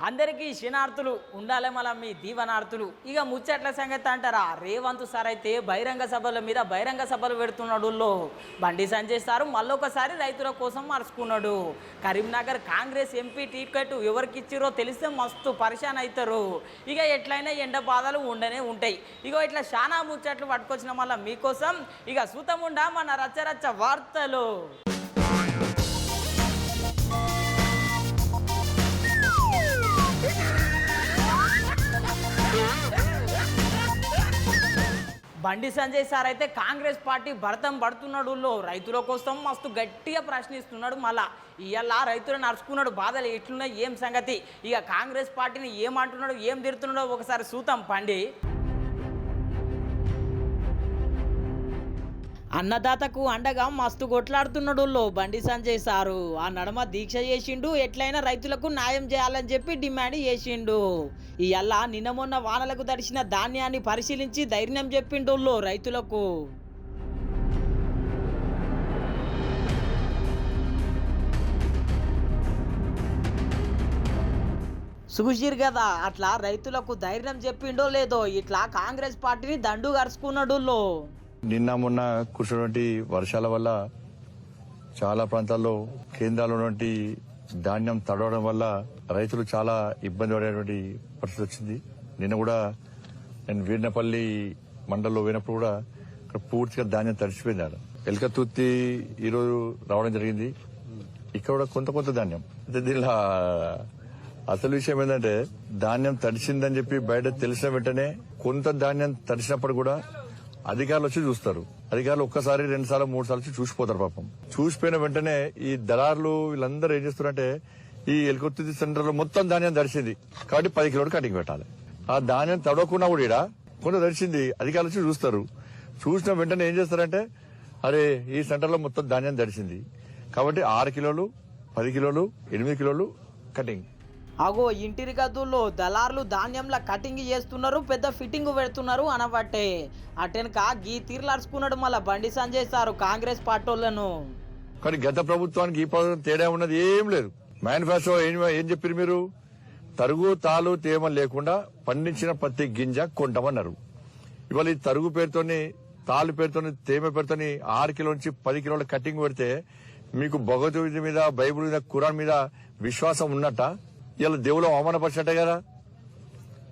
అందరికీ శనార్థులు ఉండాలి మళ్ళీ మీ దీవనార్థులు. ఇక ముచ్చట్ల సంగతి అంటారా, రేవంత్ సార్ అయితే బహిరంగ సభల మీద బహిరంగ సభలు పెడుతున్నాడు. బండి సంజయ్ సారు మళ్ళొకసారి రైతుల కోసం మరుచుకున్నాడు. కరీంనగర్ కాంగ్రెస్ ఎంపీ టికెట్ ఎవరికి ఇచ్చిరో తెలిస్తే మస్తు పరిశాన్ అవుతారు. ఇక ఎట్లయినా ఎండ బాధలు ఉండనే ఉంటాయి. ఇక ఇట్లా చాలా ముచ్చట్లు పట్టుకొచ్చిన మళ్ళీ మీకోసం ఇక సూతముండా మన రచ్చరచ్చ వార్తలు. బండి సంజయ్ సార్ అయితే కాంగ్రెస్ పార్టీ భరతం పడుతున్నాడు. రైతుల కోసం మస్తు గట్టిగా ప్రశ్నిస్తున్నాడు. మళ్ళా ఇవాళ రైతులను నడుచుకున్నాడు. బాధలు ఎట్లున్నాయి ఏం సంగతి, ఇక కాంగ్రెస్ పార్టీని ఏమంటున్నాడు ఏం తిడుతున్నాడో ఒకసారి చూద్దాం పండి. అన్నదాతకు అండగా మస్తు కొట్లాడుతున్నాడు బండి సంజయ్ సారు. ఆ నడమ దీక్ష చేసిండు, ఎట్లయినా రైతులకు న్యాయం చేయాలని చెప్పి డిమాండ్ చేసిండు. ఇవాళ నిన్న మొన్న వానలకు తడిసిన ధాన్యాన్ని పరిశీలించి ధైర్యం చెప్పిండు రైతులకు. చూసిరు కదా, అట్లా రైతులకు ధైర్యం చెప్పిండో లేదో ఇట్లా కాంగ్రెస్ పార్టీని దండు గరుచుకున్నాడు. నిన్న మొన్న కురిసినటువంటి వర్షాల వల్ల చాలా ప్రాంతాల్లో కేంద్రాల్లో ఉన్నటువంటి ధాన్యం తడవడం వల్ల రైతులు చాలా ఇబ్బంది పడేటువంటి పరిస్థితి వచ్చింది. నిన్న కూడా నేను వీరినపల్లి మండలంలో పోయినప్పుడు కూడా ఇక్కడ పూర్తిగా ధాన్యం తడిచిపోయింది. ఆడ ఎలకతుర్తి ఈరోజు రావడం జరిగింది. ఇక్కడ కూడా కొంత ధాన్యం. అయితే దీనిలో అసలు విషయం ఏంటంటే ధాన్యం తడిసిందని చెప్పి బయట తెలిసిన వెంటనే కొంత ధాన్యం తడిసినప్పుడు కూడా అధికారులు వచ్చి చూస్తారు. అధికారులు ఒక్కసారి 2 సార్లు 3 సార్లు వచ్చి చూసిపోతారు. పాపం చూసిపోయిన వెంటనే ఈ దళారులు వీళ్ళందరూ ఏం చేస్తారంటే ఈ ఎలకొత్తి సెంటర్ లో మొత్తం ధాన్యం తడిసింది కాబట్టి 10 కిలోలు కటింగ్ పెట్టాలి. ఆ ధాన్యం తడవకుండా కూడా ఈడ కొంత తడిసింది, అధికారులు వచ్చి చూస్తారు. చూసిన వెంటనే ఏం చేస్తారంటే అరే ఈ సెంటర్ లో మొత్తం ధాన్యం తడిసింది కాబట్టి 6 కిలోలు 10 కిలోలు 8 కిలోలు కటింగ్. అగో ఇంటిరి గదుల్లో దళార్లు ధాన్యంలా కటింగ్ చేస్తున్నారు, పెద్ద ఫిట్టింగ్ పెడుతున్నారు అనబట్టే అటెనక గీ తీర్లాడుచుకున్నాడు మళ్ళా బండి సంజయ్ సారు కాంగ్రెస్ పార్టీలను. కానీ గత ప్రభుత్వానికి ఈ ప్రభుత్వం తేడా ఉన్నది ఏం లేదు. మేనిఫెస్టో ఏం చెప్పారు మీరు? తరుగు తాలు తేమ లేకుండా పండించిన ప్రతి గింజ కొంటామన్నారు. ఇవాళ ఈ తరుగు పేరుతోని తాలు పేరుతోని తేమ పేరుతోని 6 కిలోల నుంచి 10 కిలోల కటింగ్ పెడితే మీకు భగవద్గీత మీద బైబుల్ మీద ఖురాన్ మీద విశ్వాసం ఉన్నట్ట? ఇవాళ దేవుడు అవమానపరిచినట్టే కదా.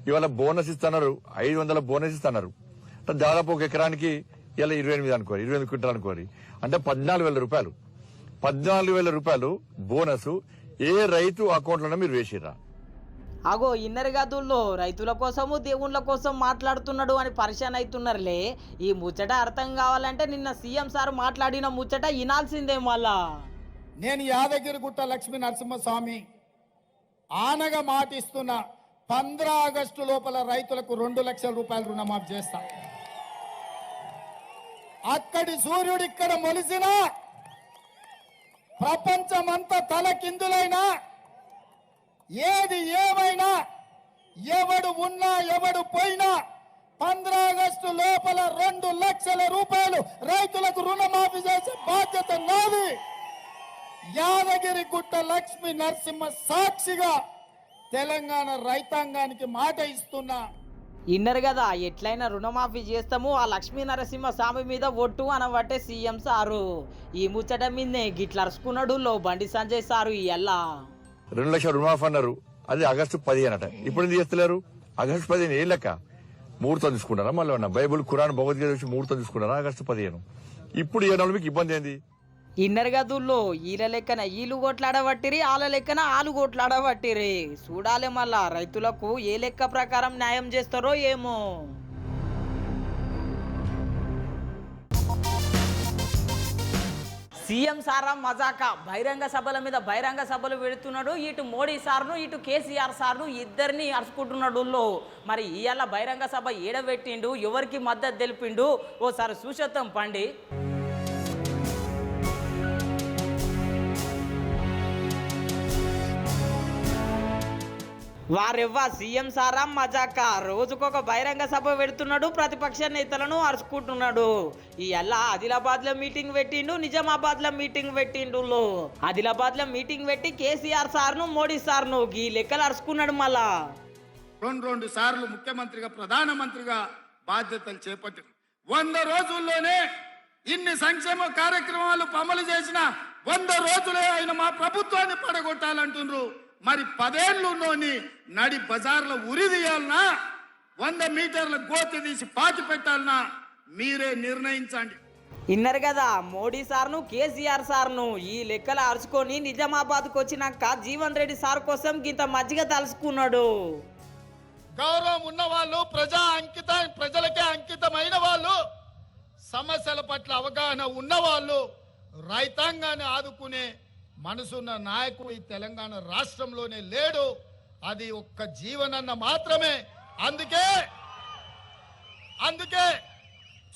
ఇవాళ బోనస్ ఇస్తున్నారు, 500 బోనస్ ఇస్తున్నారు. దాదాపు ఒక ఎకరానికి ఇలా 28 అనుకోరు, 28 క్వింటాలు అనుకోరు, అంటే 14,000 రూపాయలు. 14,000 రూపాయలు బోనస్ ఏ రైతు అకౌంట్లోనే మీరు వేసిర్రా? అగో ఇన్నరి గదుల్లో రైతుల కోసము దేవుళ్ళ కోసం మాట్లాడుతున్నాడు అని పరిశాన్ అవుతున్నారులే. ఈ ముచ్చట అర్థం కావాలంటే నిన్న సీఎం సార్ మాట్లాడిన ముచ్చట వినాల్సిందే. మళ్ళా నేను యాదగిరిగుట్ట లక్ష్మీ నరసింహస్వామి ఆనగా మాటిస్తున్న 15 ఆగస్టు లోపల రైతులకు 2 లక్షల రూపాయలు రుణమాఫీ చేస్తా. అక్కడి సూర్యుడు ఇక్కడ మొలిసిన ప్రపంచమంతా తలకిందులైనా ఏది ఏమైనా ఎవడు ఉన్నా ఎవడు పోయినా 15 ఆగస్టు లోపల 2 లక్షల రూపాయలు రైతులకు రుణమాఫీ చేసే బాధ్యత నాది. యాదగిరిగుట్ట లక్ష్మీ నరసింహ సాక్షిగా తెలంగాణ రైతాంగానికి మాట ఇస్తున్నా. ఇన్నరు కదా, ఎట్లయినా రుణమాఫీ చేస్తాము ఆ లక్ష్మీ నరసింహ స్వామి మీద ఒట్టు అనబట్టే సీఎం సారు ఈ ముచ్చట మీదనే గిట్ల అరుచుకున్నాడు బండి సంజయ్ సారు. ఇలా 2 లక్షల రుణమాఫీ అన్నారు, అది ఆగస్టు 15 అట. ఇప్పుడు ఎందుకు చేస్తలేరు? ఆగస్టు 15 ఏం లెక్క? ముహూర్తం తీసుకున్నారా? మళ్ళీ బైబుల్ ఖురాన్ భగవద్గీత వచ్చి ముహూర్తం తీసుకున్నారా? ఆగస్టు 15. ఇప్పుడు ఏ నెల మీకు ఇబ్బంది ఏంది? ఇన్నర్ గదుల్లో ఈల లెక్కన ఈలు కొట్లాడబట్టిరి, ఆల లెక్కన ఆలు కొట్లాడబట్టిరి. చూడాలి మళ్ళా రైతులకు ఏ లెక్క ప్రకారం న్యాయం చేస్తారో ఏమో. సీఎం సారా మజాకా బహిరంగ సభల మీద బహిరంగ సభలు పెడుతున్నాడు. ఇటు మోడీ సార్ను ఇటు కేసీఆర్ సార్ను ఇద్దరిని అరుచుకుంటున్నాడు. మరి ఇవాళ బహిరంగ సభ ఏడబెట్టిండు, ఎవరికి మద్దతు తెలిపిండు ఓసారి చూసేద్దాం పండి. వారెవ్వా సీఎం సారా మజాక రోజుకొక బహిరంగ సభ పెడుతున్నాడు, ప్రతిపక్ష నేతలను అరుచుకుంటున్నాడు. ఇయల్లా ఆదిలాబాద్ లో మీటింగ్ పెట్టిండు, నిజామాబాద్ లో మీటింగ్ పెట్టిండు. ఆదిలాబాద్ లో మీటింగ్ పెట్టి కేసీఆర్ సార్ను మోడీ సార్ను ఈ లెక్కలు అరుచుకున్నాడు. మళ్ళా రెండు సార్లు ముఖ్యమంత్రిగా ప్రధానమంత్రిగా బాధ్యతలు చేపట్టారు. 100 రోజుల్లోనే ఇన్ని సంక్షేమ కార్యక్రమాలు అమలు చేసిన 100 రోజులే ఆయన మా ప్రభుత్వాన్ని పడగొట్టాలంటున్నారు. మరి 10 ఏళ్ళున్నోని నడి బజార్లో ఉరి తీయాలనా, 100 మీటర్ల గోతి తీసి పాతి పెట్టాలనా మీరే నిర్ణయించండి. ఇన్నరు కదా మోడీ సార్ను కేసీఆర్ సార్ను ఈ లెక్కలు అరుచుకొని నిజామాబాద్కు వచ్చినాక జీవన్ రెడ్డి సార్ కోసం గింత మజ్జిగ తలుసుకున్నాడు. గౌరవం ఉన్న వాళ్ళు, ప్రజలకే అంకితమైన వాళ్ళు, సమస్యల పట్ల అవగాహన ఉన్నవాళ్ళు, రైతాంగాన్ని ఆదుకునే మనసున్న నాయకుడు ఈ తెలంగాణ రాష్ట్రంలోనే లేడు. అది ఒక్క జీవనన్న మాత్రమే. అందుకే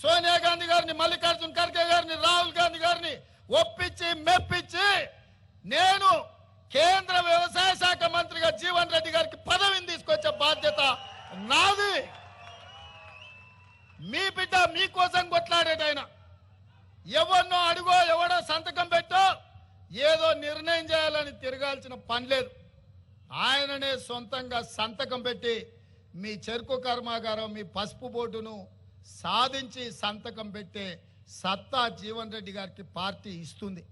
సోనియా గాంధీ గారిని, మల్లికార్జున ఖర్గే గారిని, రాహుల్ గాంధీ గారిని ఒప్పించి మెప్పించి నేను కేంద్ర వ్యవసాయ శాఖ మంత్రిగా జీవన్ రెడ్డి గారికి పదవిని తీసుకొచ్చే బాధ్యత నాది. మీ బిడ్డ మీకోసం కొట్లాడేటైనా ఎవరినో అడుగో, ఎవడో సంతకం పెట్టో ఏదో నిర్ణయం చేయాలని తిరగాల్సిన పని లేదు. ఆయననే సొంతంగా సంతకం పెట్టి మీ చెరుకు కర్మాగారం, మీ పసుపు బోర్డును సాధించి సంతకం పెట్టే సత్తా జీవన్ రెడ్డి గారికి పార్టీ ఇస్తుంది.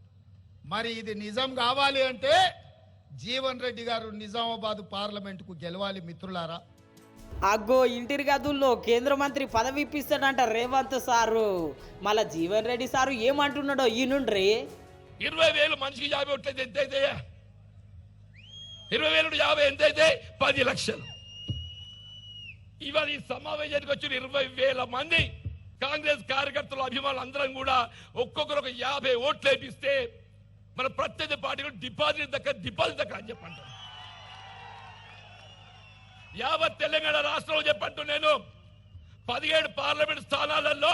మరి ఇది నిజం కావాలి అంటే జీవన్ రెడ్డి గారు నిజామాబాద్ పార్లమెంటుకు గెలవాలి మిత్రులారా. అగ్గో ఇంటిరి గదుల్లో కేంద్ర మంత్రి పదవి ఇప్పిస్తాడంట రేవంత్ సారు. మళ్ళా జీవన్ రెడ్డి సారు ఏమంటున్నాడో ఈ నుండ్రి. 20,000 మనిషికి 50 ఓట్లయితే ఎంతైతే, 20,000 50 ఎంతైతే 10 లక్షలు. ఇవాళ ఈ సమావేశానికి వచ్చిన 20,000 మంది కాంగ్రెస్ కార్యకర్తలు, అభిమానులు అందరం కూడా ఒక్కొక్కరు ఒక 50 ఓట్లు వేపిస్తే మన ప్రత్యర్థి పార్టీలో డిపాజిట్ దక్క అని చెప్పంటారు. యావత్ తెలంగాణ రాష్ట్రంలో చెప్పంటూ నేను 17 పార్లమెంట్ స్థానాలలో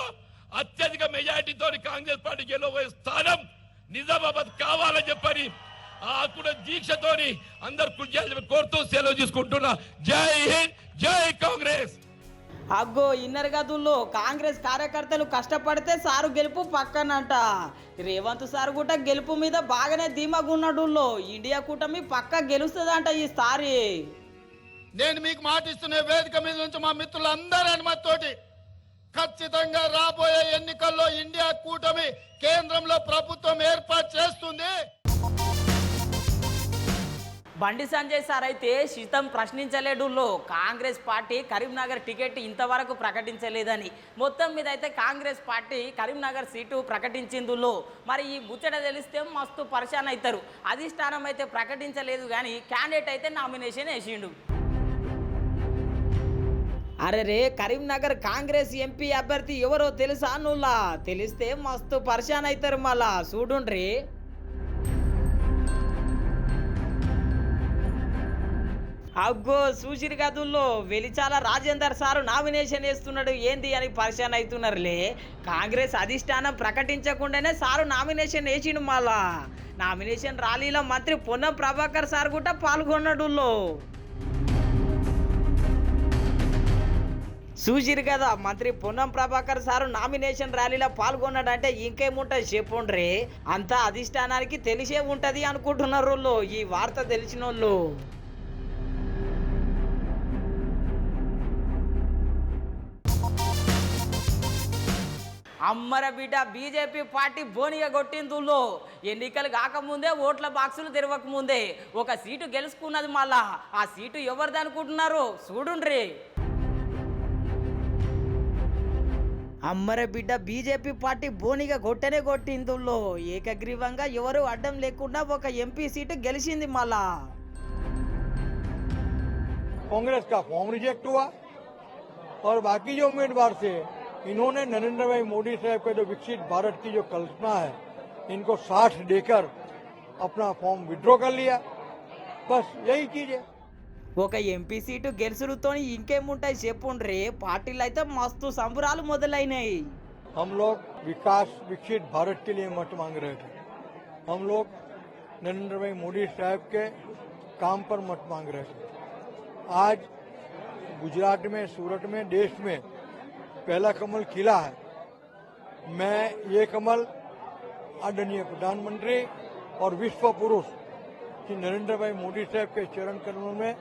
అత్యధిక మెజారిటీతో కాంగ్రెస్ పార్టీ గెలవబోయే స్థానం నిజామాబాద్ కావాలని చెప్పని ఆ కూడా దీక్షతోని అందరు కృషి చేయాలని కోరుతూ సెలవు తీసుకుంటున్నా. జై హింద్, జై కాంగ్రెస్. అగ్గో ఇన్నర్ గదుల్లో కాంగ్రెస్ కార్యకర్తలు కష్టపడితే సారు గెలుపు పక్కనంట. రేవంత్ సార్ కూడా గెలుపు మీద బాగానే ధీమాగున్నాడు. ఇండియా కూటమి పక్క గెలుస్తుందంట ఈసారి. నేను మీకు మాటిస్తున్న వేదిక మీద నుంచి మా మిత్రులందరి అనుమతితోటి ఖచ్చితంగా రాబోయే ఎన్నికల్లో ఇండియా కూటమి కేంద్రంలో ప్రభుత్వం ఏర్పాటు చేస్తుంది. బండి సంజయ్ సార్ అయితే శితం ప్రశ్నించలేడు. కాంగ్రెస్ పార్టీ కరీంనగర్ టికెట్ ఇంతవరకు ప్రకటించలేదని, మొత్తం మీద అయితే కాంగ్రెస్ పార్టీ కరీంనగర్ సీటు ప్రకటించిందులో మరి ఈ ముచ్చట తెలిస్తే మస్తు పరిశాన్ అవుతారు. అధిష్టానం అయితే ప్రకటించలేదు కానీ క్యాండిడేట్ అయితే నామినేషన్ వేసిండు. అరే రే కరీంనగర్ కాంగ్రెస్ ఎంపీ అభ్యర్థి ఎవరో తెలుసా? నువ్వులా తెలిస్తే మస్తు పరిశాన్ అవుతారు. మళ్ళా చూడుండ్రి. అగ్గో చూసిరు గదుల్లో వెలిచాల రాజేందర్ సారు నామినేషన్ వేస్తున్నాడు ఏంది అని పరిశాన్ అవుతున్నారులే. కాంగ్రెస్ అధిష్టానం ప్రకటించకుండానే సారు నామినేషన్ వేసిండు. మళ్ళా నామినేషన్ ర్యాలీలో మంత్రి పొన్నం ప్రభాకర్ సార్ కూడా పాల్గొన్నాడు. చూసిరు కదా మంత్రి పొన్నం ప్రభాకర్ సారు నామినేషన్ ర్యాలీలో పాల్గొన్నాడంటే ఇంకేముంటుంది చెప్పుండ్రి. అంతా అధిష్టానానికి తెలిసే ఉంటది అనుకుంటున్నారు ఈ వార్త తెలిసిన వాళ్ళు. అమ్మర బిడ్డ బీజేపీ పార్టీ బోనిగా కొట్టిందులో ఎన్నికలు కాకముందే ఓట్ల బాక్సులు తెరవకముందే ఒక సీటు గెలుచుకున్నది. మళ్ళా ఆ సీటు ఎవరిది అనుకుంటున్నారు చూడుండ్రి. అమ్మర బిడ్డ బీజేపీ పార్టీ బోనిగా కొట్టిందులో ఏకగ్రీవంగా ఎవరు అడ్డం లేకుండా ఒక ఎంపీ సీటు గెలిచింది. మళ్ళా कांग्रेस का फॉर्म रिजेक्ट हुआ और बाकी जो उम्मीदवार थे इन्होंने नरेंद्र भाई मोदी साहब के जो विकसित भारत की जो कल्पना है इनको 60 देकर अपना फॉर्म विड्रॉ कर लिया. बस यही चीज है. ఒక ఎంపీ సీటు గెలుసుడుతో ఇంకేముంటాయి చెప్పుండ్రి. పార్టీలు అయితే మస్తు సంబరాలు మొదలైనాయి. हम लोग विकास विकसित भारत के लिए मत मांग रहे थे. हम लोग नरेंद्र भाई मोदी साहब के काम पर मत मांग रहे थे. आज गुजरात में, सूरत में, देश में पहला कमल खिला है। मैं ये कमल आदरणीय प्रधानमंत्री और विश्व पुरुष श्री नरेंद्र भाई मोदी साहब के चरण कमलों में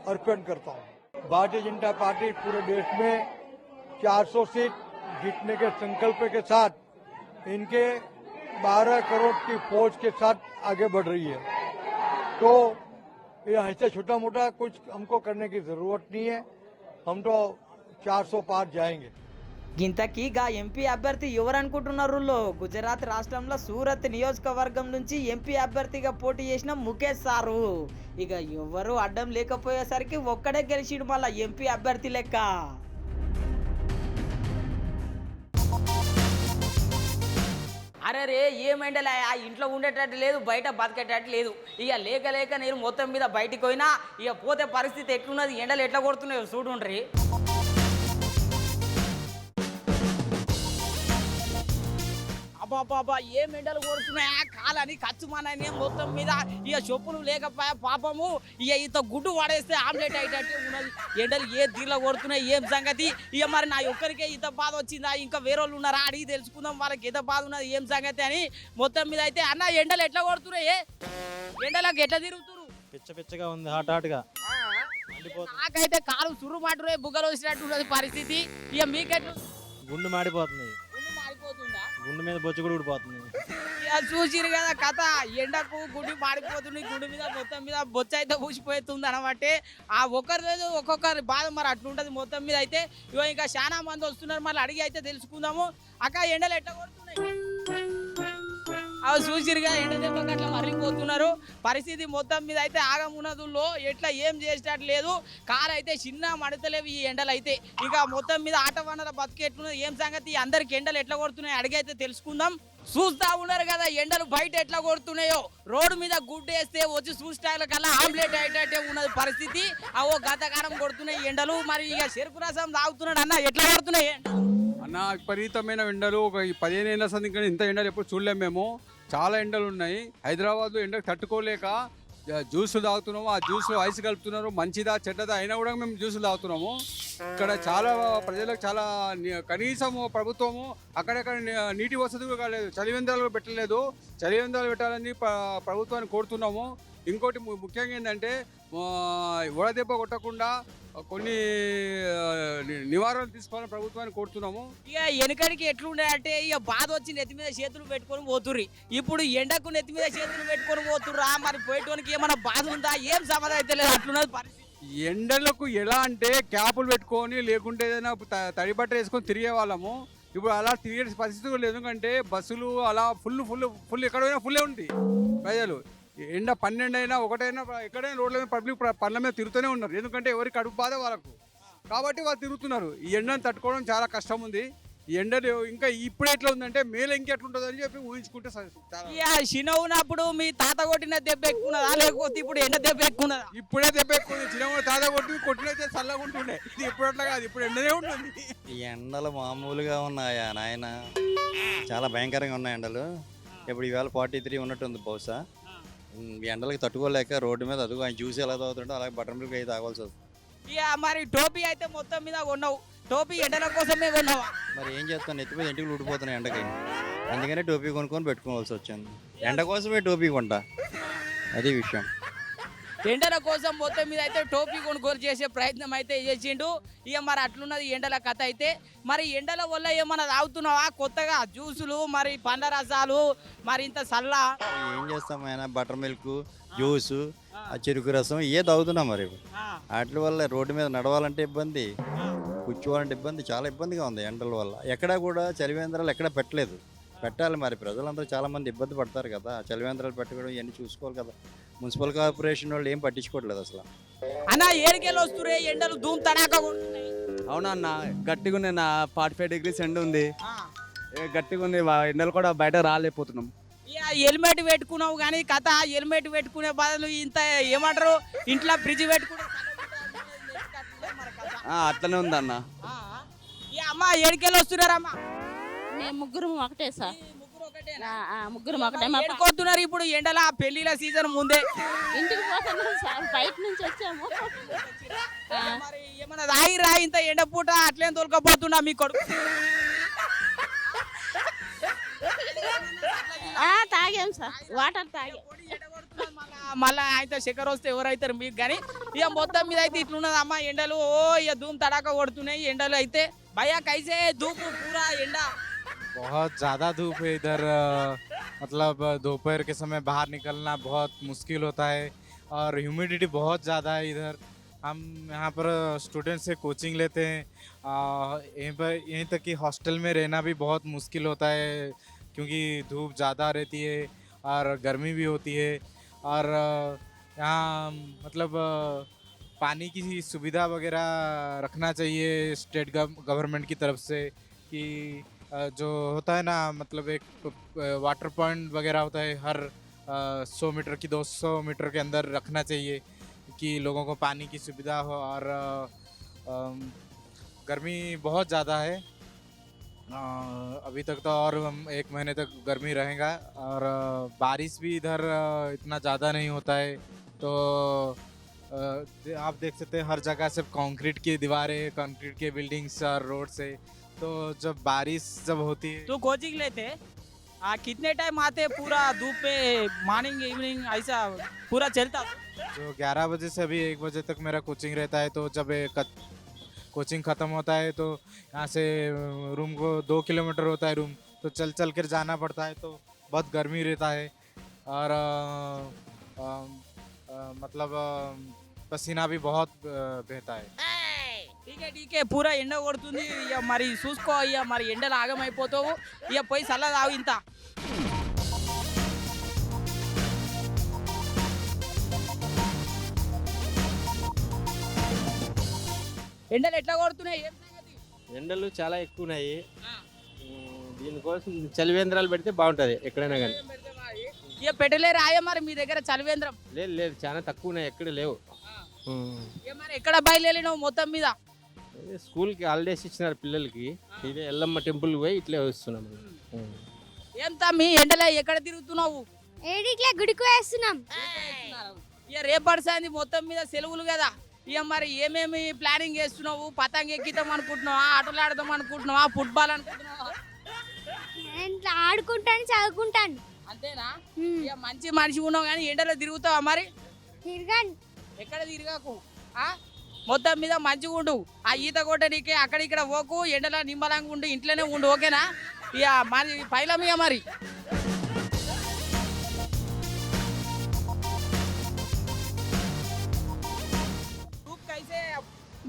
अर्पण करता हूँ। भारतीय जनता पार्टी पूरे देश में 400 सीट जीतने के संकल्प के साथ इनके 12 करोड़ की फौज के साथ आगे बढ़ रही है। तो ये ऐसे छोटा मोटा कुछ हमको करने की जरूरत नहीं है, हम तो 400 पार जाएंगे। గింతకి గా ఎంపీ అభ్యర్థి ఎవరనుకుంటున్నారు? గుజరాత్ రాష్ట్రంలో సూరత్ నియోజకవర్గం నుంచి ఎంపీ అభ్యర్థిగా పోటీ చేసిన ముఖేష్ సారు. ఇక ఎవరు అడ్డం లేకపోయేసరికి ఒక్కడే గెలిచిడు మళ్ళా ఎంపీ అభ్యర్థి లెక్క. అరే రే ఏమైండలే, ఆ ఇంట్లో ఉండేటట్టు లేదు, బయట బతికేటట్టు లేదు. ఇక లేక లేక నేను మొత్తం మీద బయటికి పోయినా ఇక పోతే పరిస్థితి ఎట్లున్నది, ఎండలు ఎట్లా కొడుతున్నాయో చూడుండ్రి. అబ్బాబాబా ఏం ఎండలు కొడుతున్నాయా, కాలని ఖర్చుమానని మొత్తం మీద ఇక చెప్పులు లేకపోయా పాపము. ఇక ఇంత గుడ్డు పడేస్తే ఆమ్లెట్ అయ్యేటట్టు ఉన్నది. ఎండలు ఏ తీరులో కొడుతున్నాయి ఏం సంగతి. ఇక మరి నా ఒక్కరికే ఇంత బాధ వచ్చిందా, ఇంకా వేరే వాళ్ళు ఉన్నారా అడిగి తెలుసుకుందాం వాళ్ళకి ఎంత బాధ ఉన్నది ఏం సంగతి అని. మొత్తం మీద అయితే అన్న ఎండలు ఎట్లా కొడుతున్నాయి, ఎండలకు ఎట్లా తిరుగుతురు? పిచ్చ పిచ్చగా ఉంది, హాట్ హాట్ గా. నాకైతే కాలు సుర్రు మాటరే బుగ్గలు వచ్చినట్టు ఉన్నది పరిస్థితి. ఇక మీకెట్లు గుండు మాడిపోతుంది, మాడిపోతుందా? గుండు మీద బొచ్చు కూడా ఊడిపోతుంది. చూసిరు కదా కథ, ఎండకు గుడి మాడిపోతుంది, గుడి మీద మొత్తం మీద బొచ్చ అయితే పూసిపోతుంది అనమాట. ఆ ఒకరి లేదు ఒక్కొక్కరి బాధ మరి అట్లుంటది. మొత్తం మీద అయితే ఇగో ఇంకా చాలా మంది వస్తున్నారు, మళ్ళీ అడిగి అయితే తెలుసుకుందాము. అక్క ఎండలు ఎట్లా కొడుతున్నాయి? అవి చూసిరుగా ఎండ దెబ్బకి అట్లా మర్రిపోతున్నారు. పరిస్థితి మొత్తం మీద అయితే ఆగమున్నదుల్లో ఎట్లా ఏం చేసేటట్టు లేదు. కారు అయితే చిన్న మడతలేవు ఈ ఎండలు అయితే. ఇక మొత్తం మీద ఆట వనరుల బతుకు ఎట్లున్నది ఏం సంగతి, అందరికి ఎండలు ఎట్లా కొడుతున్నాయి అడిగి అయితే తెలుసుకుందాం. చూస్తా ఉన్నారు కదా ఎండలు బయట ఎట్లా కొడుతున్నాయో. రోడ్డు మీద గుడ్డు వేస్తే వచ్చి చూస్టాల కల్లా ఆమ్లెట్ అయ్యేటట్టే ఉన్నది పరిస్థితి. అవో గతకాలం కొడుతున్నాయి ఎండలు. మరి ఇక చెరుకు రసం తాగుతున్నాడు అన్న, ఎట్లా కొడుతున్నాయి అన్న? విపరీతమైన ఎండలు. ఒక 15 ఏళ్ళ సంది ఇంత ఎండలు ఎప్పుడు చూడలేము మేము. చాలా ఎండలు ఉన్నాయి. హైదరాబాద్లో ఎండకు తట్టుకోలేక జ్యూసులు తాగుతున్నాము. ఆ జ్యూస్లో ఐస్ కలుపుతున్నారు. మంచిదా చెడ్డదా అయినా కూడా మేము జ్యూసులు తాగుతున్నాము. ఇక్కడ చాలా ప్రజలకు చాలా కనీసము ప్రభుత్వము అక్కడక్కడ నీటి వసతి కూడా లేదు, చలివేంద్రాలు పెట్టలేదు. చలివేంద్రాలు పెట్టాలని ప్రభుత్వాన్ని కోరుతున్నాము. ఇంకోటి ముఖ్యంగా ఏంటంటే వడదెబ్బ కొట్టకుండా కొన్ని నివారణలు తీసుకోవాలని ప్రభుత్వాన్ని కోరుతున్నాము. ఇక వెనకడికి ఎట్లుండే అంటే ఇక బాధ వచ్చి నెత్తి మీద చేతులు పెట్టుకొని పోతుర్రి. ఇప్పుడు ఎండకు నెత్తి మీద చేతులు పెట్టుకొని పోతుర్రా. మరి పోయేటోనికి ఏమైనా బాధ ఉందా, ఏం సమాధానం అయితే లేదు అట్లున్నది పరిస్థితి. ఎండలకు ఎలా అంటే క్యాపులు పెట్టుకొని లేకుంటే ఏదైనా తడి బట్ట వేసుకొని తిరిగే వాళ్ళము. ఇప్పుడు అలా తిరిగే పరిస్థితి కూడా లేదు. ఎందుకంటే బస్సులు అలా ఫుల్ ఎక్కడైనా ఫుల్లే ఉంది. ప్రజలు ఎండ 12 అయినా 1 అయినా ఎక్కడైనా రోడ్ల మీద పబ్లిక్ పనుల మీద తిరుగుతూనే ఉన్నారు. ఎందుకంటే ఎవరికి కడుపు బాధ వాళ్ళకు, కాబట్టి వాళ్ళు తిరుగుతున్నారు. ఈ ఎండను తట్టుకోవడం చాలా కష్టం ఉంది. ఈ ఎండలు ఇంకా ఇప్పుడు ఎట్లా ఉందంటే మేలు ఇంకెట్లుంటుంది అని చెప్పి ఊహించుకుంటే చిన్నప్పుడు మీ తాత కొట్టిన దెబ్బ ఎక్కున్నదా, లేకపోతే ఇప్పుడు ఎండ దెబ్బ ఎక్కున్నదా? ఇప్పుడే దెబ్బ ఎక్కువ. చిన్నప్పుడు తాత కొట్టినైతే చల్లగా ఉంటుండే. ఇది ఇప్పుడు అట్లా కాదు, ఇప్పుడు ఎండనే ఉంటుంది. ఈ ఎండలు మామూలుగా ఉన్నాయా నాయన, చాలా భయంకరంగా ఉన్నాయి ఎండలు. ఇప్పుడు ఈవేళ 43 ఉన్నట్టుంది బహుశా. ఎండలకి తట్టుకోలేక రోడ్డు మీద అదుగు ఆయన జ్యూస్ ఎలా తాగుతుంటో అలాగే బటర్ మిల్క్ అయితే తాగాల్సి వస్తుంది. ఇక మరి టోపీ అయితే మొత్తం మీద కొన్నావు, టోపీ ఎండల కోసమే కొన్నావా? మరి ఏం చేస్తాను, నెత్తి మీద ఇంటికి ఊడిపోతున్నాయి ఎండకి. అందుకనే టోపీ కొనుక్కొని పెట్టుకోవాల్సి వచ్చింది. ఎండ కోసమే టోపీ కొంటా, అది విషయం. ఎండల కోసం మొత్తం మీద అయితే టోపీ కొనుగోలు చేసే ప్రయత్నం అయితే చేసిండు. ఇక మరి అట్లున్నది ఎండల కథ అయితే. మరి ఎండల వల్ల ఏమన్నా తాగుతున్నావా కొత్తగా జ్యూసులు, మరి పండ్ల రసాలు, మరి ఇంత చల్ల? ఏం చేస్తాం ఆయన, బటర్ మిల్క్, జ్యూసు, ఆ చెరుకు రసం ఇవే తాగుతున్నాం. మరి వాటి వల్ల రోడ్డు మీద నడవాలంటే ఇబ్బంది, కూర్చోవాలంటే ఇబ్బంది, చాలా ఇబ్బందిగా ఉంది ఎండల వల్ల. ఎక్కడా కూడా చలివేంద్రాలు ఎక్కడ పెట్టలేదు, పెట్టాలి. మరి ప్రజలందరూ చాలా మంది ఇబ్బంది పడతారు కదా, చలివేంద్రాలు పెట్టుకోవడం ఇవన్నీ చూసుకోవాలి కదా. మున్సిపల్ కార్పొరేషన్ వాళ్ళు ఏం పట్టించుకోవట్లేదు అసలు. అన్న ఏడికెళ్ళి వస్తురే ఎండలు ధూమ్ తడాక కొడుతున్నాయి. అవునా అన్న, గట్టిగా ఉంది నా 45 degrees ఎండ ఉంది, గట్టిగా ఉంది. ఎండలు కూడా బయట రాలేకపోతున్నాం. హెల్మెట్ పెట్టుకున్నావు కానీ కథ, హెల్మెట్ పెట్టుకునే బదులు ఇంత ఏమంటారు ఇంట్లో ఫ్రిడ్జ్ పెట్టుకునే అట్లనే ఉంది అన్న. అమ్మ ఏడికెళ్ళి వస్తున్నారమ్మా? మేము ముగ్గురు ఒకటే సార్. ముగ్గురు ఒకటే ముగ్గురు ఒకటే మా ఎడుకోతున్నారు ఇప్పుడు ఎండల పెళ్లిల సీజన్ ముందే ఇంటికి పోతున్నాం సార్, బయట నుంచి వచ్చాము. మరి ఏమన్నా రాయిరా ఇంత ఎండ పూట అట్లేం తోలుకపోతున్నా మీ కొడుకు తాగాం సార్, వాటర్ తాగాం. మళ్ళా అయితే చక్కెర వస్తే ఎవరైతారు మీకు కానీ ఇక మొత్తం మీద అయితే ఇట్లున్నది అమ్మ ఎండలు. ఓ ఇక ధూమ్ తడాక కొడుతున్నాయి ఎండలు అయితే. భయ్యా కైసే ధూపు పూరా ఎండ बहुत ज़्यादा धूप है इधर, मतलब दोपहर के समय बाहर निकलना बहुत मुश्किल होता है और ह्यूमिडिटी बहुत ज़्यादा है इधर. हम यहाँ पर स्टूडेंट से कोचिंग लेते हैं, यहीं तक कि हॉस्टल में रहना भी बहुत मुश्किल होता है क्योंकि धूप ज़्यादा रहती है और गर्मी भी होती है. और यहाँ मतलब पानी की सुविधा वगैरह रखना चाहिए स्टेट गवर्नमेंट की तरफ से कि जो होता है ना, मतलब एक वाटर पॉइंट वगैरह होता है हर 100 मीटर की 200 मीटर के अंदर रखना चाहिए कि लोगों को पानी की सुविधा हो. और गर्मी बहुत ज़्यादा है, अभी तक तो और 1 महीने तक गर्मी रहेगा. और बारिश भी इधर इतना ज़्यादा नहीं होता है, तो आप देख सकते हैं हर जगह सिर्फ कंक्रीट की दीवारें, कंक्रीट के बिल्डिंग्स और रोड से. तो जब बारिश जब होती है तो कोचिंग लेते कितने टाइम आते पूरा धूप पे, मॉर्निंग इवनिंग ऐसा पूरा चलता? जो 11 बजे से अभी 1 बजे तक मेरा कोचिंग रहता है. तो जब कोचिंग ख़त्म होता है तो यहाँ से रूम को 2 किलोमीटर होता है रूम, तो चल चल कर जाना पड़ता है. तो बहुत गर्मी रहता है और मतलब पसीना भी बहुत बहता है. ठीक है पूरा ఎండ కొడుతుంది ఇక మరి చూసుకో ఇక మరి ఎండలు ఆగమైపోతావు ఇక పోయి చల్ల తాగు ఇంత. ఎండలు ఎట్లా కొడుతున్నాయి ఏం సంగతి? ఎండలు చాలా ఎక్కువ ఉన్నాయి. దీనికోసం చలివేంద్రాలు పెడితే బాగుంటుంది ఎక్కడైనా కానీ. ఇక పెట్టలే రాయ మరి మీ దగ్గర చలివేంద్రం? లేదు లేదు, చాలా తక్కువ ఉన్నాయి, ఎక్కడ లేవు. ఇక మరి ఎక్కడ బయలుదేరినావు మొత్తం మీద? స్కూల్కి హాలిడేస్ ఇచ్చినారు పిల్లలకి, ఇదే ఎల్లమ్మ టెంపుల్ పోయి ఇట్లే వస్తున్నాం. ఏం తమ్మి ఎండలో ఎక్కడ తిరుగుతున్నావు? ఏడికి గుడికి వేస్తున్నాం. ఇక రేపడిసాంది మొత్తం మీద సెలవులు కదా, ఇక మరి ఏమేమి ప్లానింగ్ చేస్తున్నావు? పతంగ ఎక్కిద్దాం అనుకుంటున్నావా, ఆటలు ఆడదాం అనుకుంటున్నావా, ఫుట్బాల్ అనుకుంటున్నావా? ఆడుకుంటాను, చదువుకుంటాను. అంతేనా? ఇక మంచి మనిషి ఉన్నావు కానీ ఎండలో తిరుగుతావా మరి? తిరగండి. ఎక్కడ తిరగకు, మొత్తం మీద మంచిగా ఉండు. ఆ ఈత కొట్టడానికి అక్కడ ఇక్కడ పోకు, ఎండలో నిమ్మలంగా ఉండు, ఇంట్లోనే ఉండు, ఓకేనా? ఇక మరి పైలం ఇక మరి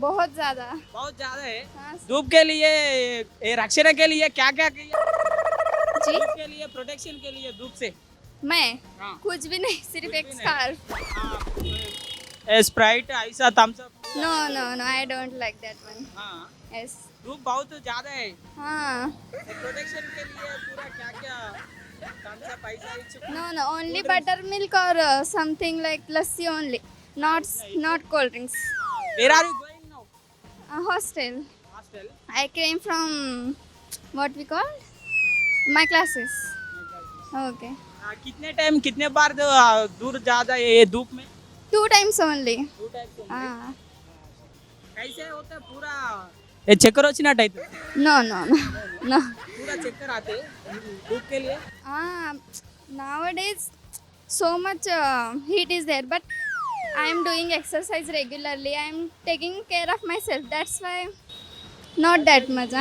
बहुत ज्यादा बहुत ज्यादा है. धूप के लिए रक्षण के लिए क्या क्या किया? धूप के लिए प्रोटेक्शन के लिए धूप से मैं हाँ. कुछ भी नहीं, सिर्फ एक स्कार्फ. स्प्राइट ऐसा Thums Up. No no no, I don't like that one. हाँ यस. धूप बहुत ज्यादा है, हाँ. प्रोटेक्शन के लिए पूरा क्या क्या थम्स अप ऐसा ही No no, only buttermilk or something like lassi only. Not cold drinks. Where are you going now? Hostel. Hostel. I came from what we call my classes. Okay. कितने time कितने बार दूर ज्यादा ये धूप में? 2 times only. 2 times only. Ah. कैसे होता है पूरा ये चक्कर వచ్చినట్టు అయితే? No no no no. पूरा चक्कर आते धूप के लिए? Ah, nowadays so much heat is there, but I am doing exercise regularly. I am taking care of myself. That's why not that much.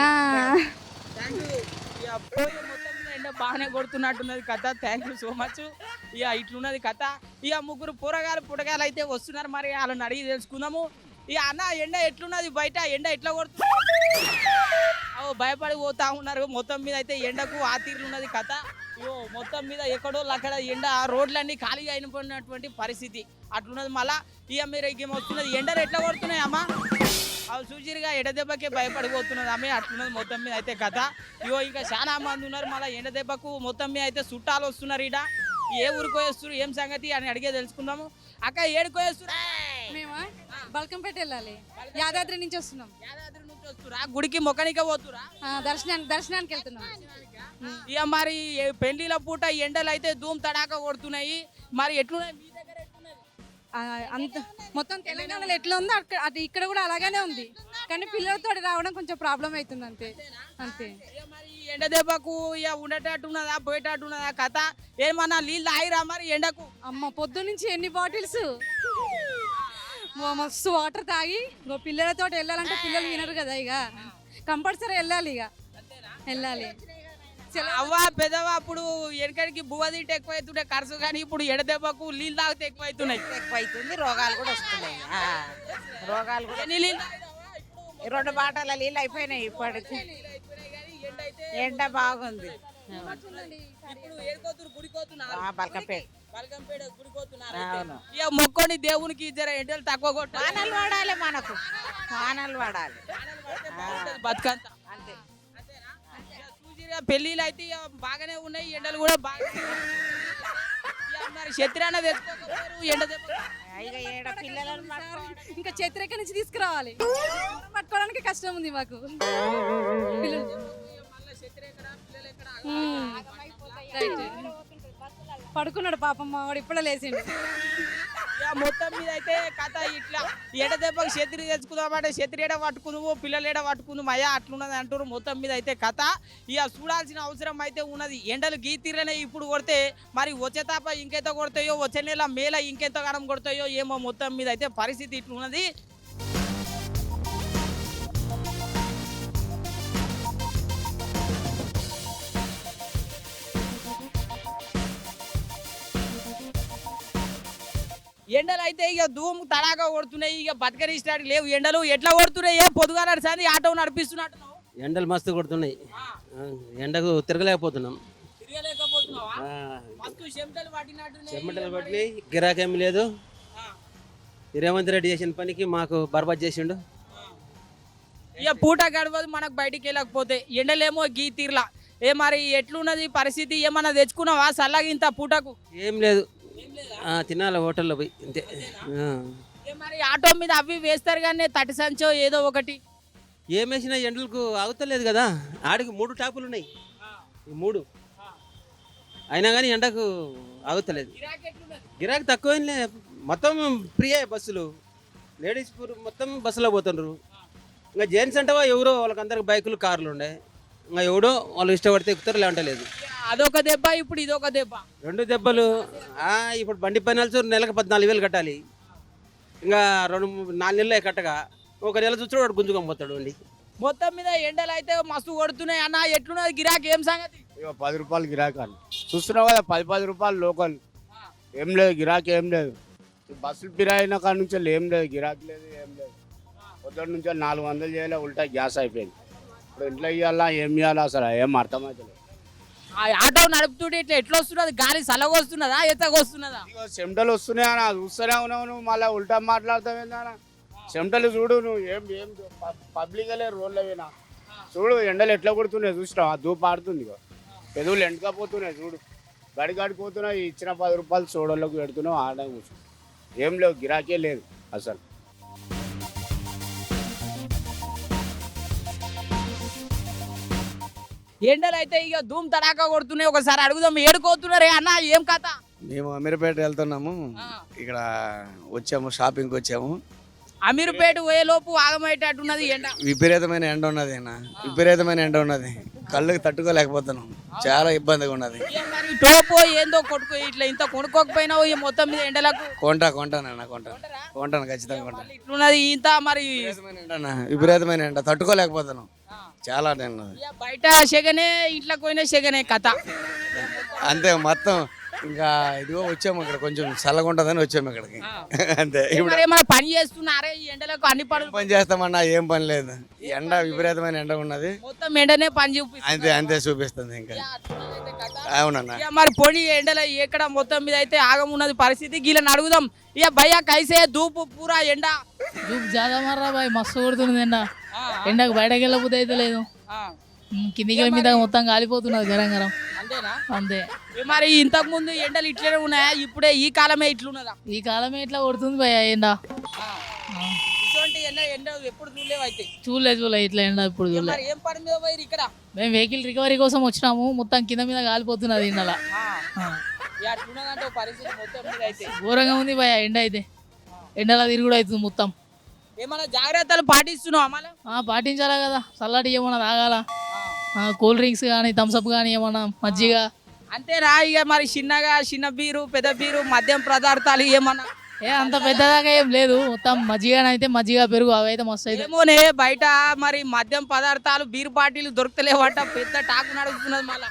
Thank you. ఇక పోయే మొత్తం మీద ఎండ బాగానే కొడుతున్నట్టున్నది కథ. Thank you so much. ఇక ఇట్లున్నది కథ. ఇక ముగ్గురు పుట్టగాలు అయితే వస్తున్నారు, మరి వాళ్ళని అడిగి తెలుసుకుందాము. ఇక అన్న ఎండ ఎట్లున్నది బయట, ఎండ ఎట్లా కొడుతుంది? భయపడి పోతా ఉన్నారు. మొత్తం మీద అయితే ఎండకు ఆ తీరున్నది కథ. ఇగో మొత్తం మీద ఎక్కడో అక్కడ ఎండ, రోడ్లన్నీ ఖాళీగా అయిపోయినటువంటి పరిస్థితి అట్లున్నది. మళ్ళా ఇక మీరు ఇక వస్తున్నది ఎండలు ఎట్లా కొడుతున్నాయి అమ్మ? అవి చూసిరుగా ఎండ దెబ్బకే భయపడిపోతున్నది ఆమె. అట్లున్నది మొత్తం మీద అయితే కథ. ఇగో ఇంకా చాలా మంది ఉన్నారు, మళ్ళీ ఎండ దెబ్బకు మొత్తం మీద అయితే చుట్టాలు వస్తున్నారు. ఇడ ఏ ఊరికి వేస్తారు ఏం సంగతి అని అడిగే తెలుసుకుందాము. అక్క ఏడుకు వేస్తారు? మేము బల్కంపేట వెళ్ళాలి, యాదాద్రి నుంచి వస్తున్నాం. యాదాద్రి నుంచి వస్తురా గుడికి మొక్కనికే పోతురా దర్శనానికి వెళ్తున్నాం. ఇక మరి పెళ్లిల పూట ఎండలు అయితే ధూమ్ తడాక కొడుతున్నాయి. మరి ఎట్లున్నాయి మీ దగ్గర ఎట్లున్నది? అంత మొత్తం తెలంగాణలో ఎట్లా ఉందో అది ఇక్కడ కూడా అలాగే ఉంది. కానీ పిల్లలతో రావడం కొంచెం ప్రాబ్లం అవుతుంది అంతే. ఇక మరి ఈ ఎండ దెబ్బకు ఇక ఉండేటట్టున్నదా పోయేటట్టున్నదా కథ? ఏమన్నా నీళ్ళు ఆయిరా మరి ఎండకు? అమ్మ పొద్దు నుంచి ఎన్ని బాటిల్స్ మస్తు వాటర్ తాగి పిల్లలతో వెళ్ళాలంటే పిల్లలు వినరు కదా, ఇక కంపల్సరీ వెళ్ళాలి. అవ్వ పెదవా అప్పుడు ఎనకడికి బువ్వ తింటే ఎక్కువ అవుతుండే ఖర్చు, కానీ ఇప్పుడు ఎడ దెబ్బకు నీళ్ళు తాగితే ఎక్కువ అవుతున్నాయి. ఎక్కువైతుంది, రోగాలు కూడా వస్తున్నాయి. రోగాలు కూడా ఎన్ని నీళ్ళు తాగినావా? 2 బాటల నీళ్ళు అయిపోయినాయి. ఇప్పటికి ఎండ బాగుంది. ఇప్పుడు ఏడుకోతురు గుడికోతున్నారు. బల్కంపేట బల్కంపేట గుడికోతున్నారు. అవును. ఇక మొక్కొని దేవునికి జర ఎండలు తక్కువ కొట్టాలి. వానలు పడాలి, మనకు వానలు పడాలి. బతుకంతా అంతే. చూసిరా పెళ్ళిళ్ళు అయితే ఇక బాగానే ఉన్నాయి, ఎండలు కూడా బాగా. ఇక మరి శత్రాన తెచ్చుకోకపోయారు ఎండ దెబ్బ. ఇక ఏడ పిల్లలను ఇంకా చతురేక నుంచి తీసుకురావాలి, పట్టుకోవడానికి కష్టం ఉంది మాకు. పడుకున్నాడు పాపం మా వాడు, ఇప్పుడే లేచిండు. ఇక మొత్తం మీద అయితే కథ ఇట్లా ఎడ దెబ్బకి ఛత్రి తెచ్చుకుందామంటే ఛత్రి ఎడ పట్టుకుందాము, పిల్లలు ఎడ పట్టుకుందాం అయ్యా అట్లున్నది అంటారు. మొత్తం మీద అయితే కథ ఇక చూడాల్సిన అవసరం అయితే ఉన్నది. ఎండలు గీతీరనే ఇప్పుడు కొడితే మరి వచ్చే తాప ఇంకెంత కొడతాయో, వచ్చే నెల మేల ఇంకెంత కాలం కొడతాయో ఏమో. మొత్తం మీద అయితే పరిస్థితి ఇట్లున్నది. ఎండలు అయితే ఇక ధూమ్ తడాగా కొడుతున్నాయి. ఇక బతకని స్టార్ట్ లేవు ఎండలు. ఎట్లా కొడుతున్నాయి? ఏ పొద్దుగా నడిచింది ఆటో నడిపిస్తున్నట్టు ఎండలు మస్తు కొడుతున్నాయి, ఎండకు తిరగలేకపోతున్నాం. తిరగలేకపోతున్నావా? మస్తు చెమటలు పట్టినట్టున్నాయి. చెమటలు పట్టి గిరాకేం లేదు. రేవంత్ రెడ్డి చేసిన పనికి మాకు బర్బాద్ చేసిండు. ఇక పూట గడవదు మనకు బయటికి వెళ్ళకపోతే. ఎండలేమో గీ తీర్లా. ఏ మరి ఎట్లున్నది పరిస్థితి? ఏమన్నా తెచ్చుకున్నావా చల్లగా ఇంత పూటకు? ఏం లేదు, తినాలి హోటల్లో పోయి అంతే. మరి ఆటో మీద అవి వేస్తారు కానీ తటి సంచో ఏదో ఒకటి ఏం వేసినా ఎండలకు ఆగుతలేదు కదా. ఆడికి 3 టాపులు ఉన్నాయి, ఈ 3 అయినా కానీ ఎండకు ఆగుతలేదు. గిరాకీ తక్కువ మొత్తం ఫ్రీయే బస్సులు. లేడీస్ మొత్తం బస్సులో పోతుండ్రు. ఇంకా జెంట్స్ అంటవా ఎవరో వాళ్ళకందరికి బైకులు కార్లు ఉండే, ఇంకా ఎవడో వాళ్ళు ఇష్టపడితే ఎక్కుతారు, లేదంటే లేదు. అదొక దెబ్బ, ఇప్పుడు ఇదొక దెబ్బ. 2 దెబ్బలు. ఇప్పుడు బండి పైన నెలకు 14,000 కట్టాలి. ఇంకా 4 నెలలు కట్టగా 1 నెల చూస్తాడు వాడు గుంజుకొని పోతాడు అండి. మొత్తం మీద ఎండలు అయితే మస్తు కొడుతున్నాయి అన్న. ఎట్లున్నది గిరాకీ? ఏం సంగతి? 10 రూపాయలు గిరాకీ చూస్తున్నావు కదా, 10 రూపాయలు లోకల్. ఏం లేదు గిరాకీ, ఏం లేదు. బస్సులు పిరాయిన కాడ నుంచి ఏం లేదు, గిరాకీ లేదు, ఏం లేదు. పొద్దున్న నుంచి 400 చేయాలి, ఉల్టా గ్యాస్ అయిపోయింది. ఇప్పుడు ఇంట్లో ఇవ్వాలా ఏం ఇవ్వాలా అసలు ఏం అర్థమవుతలేదు. ఆటో నడుపుతుంటే ఇట్లా ఎట్లా వస్తున్నది? గాలి చల్లగా వస్తున్నదా ఎత్తగా వస్తున్నదా? చెమటలు వస్తున్నాయి అన్న, చూస్తూనే ఉన్నావు నువ్వు, మళ్ళీ ఉల్టా మాట్లాడతావు ఏందన్నా? చెమటలు చూడు నువ్వు, ఏం పబ్లిక్ వెళ్ళే రోడ్ల పోయినా చూడు ఎండలు ఎట్లా కొడుతున్నాయి చూసినావు. ధూపు ఆడుతుంది, పెదవులు ఎండకపోతున్నాయి చూడు, గడిపోతున్నాయి. ఇచ్చిన 10 రూపాయలు చూడోళ్ళకు పెడుతున్నావు, ఆడడం కూర్చున్నావు. ఏం లేవు, గిరాకీ లేదు అసలు. ఎండలు అయితే ఇక ధూమ్ తడాకా కొడుతున్నాయి. ఒకసారి అడుగుదాం, ఏడుకోతున్నారే అన్న, ఏం కథ? మేము అమీర్పేట వెళ్తున్నాము, ఇక్కడ వచ్చాము, షాపింగ్కి వచ్చాము. అమీర్పేట పోయేలోపు ఆగమయ్యేటట్టున్నది ఎండ. విపరీతమైన ఎండ ఉన్నది అన్న, విపరీతమైన ఎండ ఉన్నది. కళ్ళకి తట్టుకోలేకపోతున్నాం, చాలా ఇబ్బందిగా ఉన్నది. మరి టోపో ఏందో కొట్టుకో, ఇట్లా ఇంత కొనుక్కోకపోయినావు ఈ మొత్తం మీద ఎండలకు. కొంటానన్న, కొంటాను ఖచ్చితంగా కొంటాను. ఇట్లున్నది ఇంత మరి విపరీతమైన ఎండ తట్టుకోలేకపోతున్నాం, చాలా ఎండ. బయట సెగనే, ఇంట్లోకి పోయినా సెగనే కథ అంతే మొత్తం. ఇంకా ఇదిగో వచ్చాము, ఇక్కడ కొంచెం చల్లగా ఉంటుందని వచ్చాము ఇక్కడికి అంతే. ఇప్పుడు ఏమైనా పని చేస్తున్నారే ఈ ఎండలకు? అన్ని పని చేస్తామన్నా, ఏం పని లేదు. ఎండ విపరీతమైన ఎండ ఉన్నది, మొత్తం ఎండనే పని చూపిస్తుంది. అంతే చూపిస్తుంది ఇంకా. అవునన్నా. మరి పొడి ఎండల ఎక్కడ మొత్తం మీద అయితే ఆగమున్నది పరిస్థితి. గీళ్ళని అడుగుదాం. ఇక భయ్యా కైసే ధూపు పూరా ఎండ? ధూప్ జాదా మర్రా బాయ్, మస్తు కొడుతుంది ఎండ. ఎండకు బయటకు వెళ్ళబుద్ధి అయితే లేదు. కిందికి మీద మొత్తం కాలిపోతున్నది గరం గరం. అంతేనా? అంతే. మరి ఇంతకు ముందు ఎండలు ఇట్లనే ఉన్నాయా? ఇప్పుడే ఈ కాలమే ఇట్లున్నదా? ఈ కాలమే ఇట్లా కొడుతుంది భయ ఎండ. ఇటువంటి ఎండ ఎండ ఎప్పుడు చూడలేవు అయితే చూడలేదు ఇట్లా ఎండ ఇప్పుడు చూడలేదు. మరి ఏం పని మీద పోయి ఇక్కడ మేము వెహికల్ రికవరీ కోసం వచ్చినాము, మొత్తం కింద మీద కాలిపోతున్నది ఎండల. అట్లున్నదంటే పరిస్థితి మొత్తం మీద అయితే ఘోరంగా ఉంది భయ ఎండ అయితే, ఎండలా తిరుగుడు అవుతుంది మొత్తం. ఏమన్నా జాగ్రత్తలు పాటిస్తున్నావు అమలు? పాటించాలా కదా, చల్లటి ఏమన్నా తాగాల, కూల్ డ్రింక్స్ కానీ థమ్స్అప్ కానీ ఏమన్నా మజ్జిగ. అంతేనా? ఇక మరి చిన్న బీరు పెద్ద బీరు మద్యం పదార్థాలు ఏమన్నా? అంత పెద్దదాకా ఏం లేదు, మొత్తం మజ్జిగనైతే మజ్జిగ పెరుగు అవి అయితే మస్తు అయితే. ఏమోనే బయట మరి మద్యం పదార్థాలు బీరు పార్టీలు దొరకలేవట, పెద్ద టాకు నడుస్తున్నది. మళ్ళీ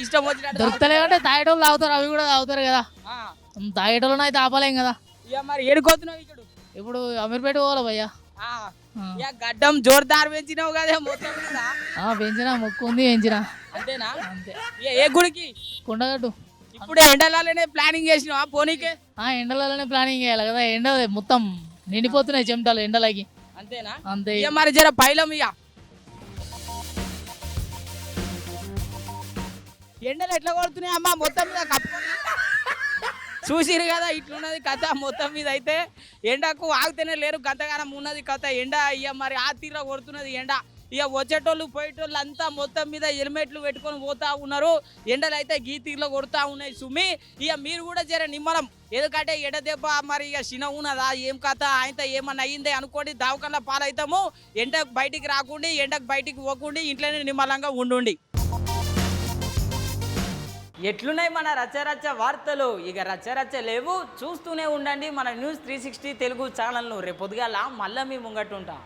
ఇష్టం వచ్చినట్టు దొరకలేదంటే తాగేటోళ్ళు తాగుతారు, అవి కూడా తాగుతారు కదా, తాగేటోళ్ళని అయితే ఆపలేం కదా. ఇక మరి ఏడుకోతున్నావు ఇక్కడ? ఇప్పుడు అమీర్పేట పోవాలి భయ్యా. గడ్డం జోర్దార్ పెంచినావు కదా మొత్తం మీద. పెంచినా, మొక్కు ఉంది పెంచినా. అంతేనా? అంతే. ఏ గుడికి? కొండగట్టు. ఇప్పుడే ఎండలనే ప్లానింగ్ చేసినావా పోనీకే? ఎండలనే ప్లానింగ్ చేయాలి కదా, ఎండ మొత్తం నిండిపోతున్నాయి చెమటలు ఎండలకి. అంతేనా? అంతే. ఇక మరి జర పైలం ఇక ఎండలు ఎట్లా కొడుతున్నాయి అమ్మా మొత్తం మీద కప్పుకొని చూసిరు కదా ఇట్లున్నది కథ మొత్తం మీద. అయితే ఎండకు ఆగితేనే లేరు, గంతగానం ఉన్నది కథ ఎండ. ఇక మరి ఆ తీర కొడుతున్నది ఎండ. ఇక వచ్చేటోళ్ళు పోయేటోళ్ళు అంతా మొత్తం మీద హెల్మెట్లు పెట్టుకొని పోతా ఉన్నారు. ఎండలు అయితే గీ తీరులో కొడుతూ ఉన్నాయి సుమి. ఇక మీరు కూడా జర నిమ్మలం, ఎందుకంటే ఎడ దెబ్బ మరి ఇక చిన్న ఉన్నదా ఏం కథ ఆయనతో ఏమన్నా అయ్యిందే అనుకోండి దావకల్లా పాలవుతాము. ఎండకు బయటికి రాకుండా, ఎండకు బయటికి పోకుండా ఇంట్లోనే నిమ్మలంగా ఉండుండి. ఎట్లున్నాయి మన రచ్చరచ్చ వార్తలు? ఇక రచ్చరచ్చ లేవు, చూస్తూనే ఉండండి మన న్యూస్ 360 తెలుగు ఛానల్ను. రేపు పొద్దుగాల మళ్ళీ మీ ముంగట్టుంటా.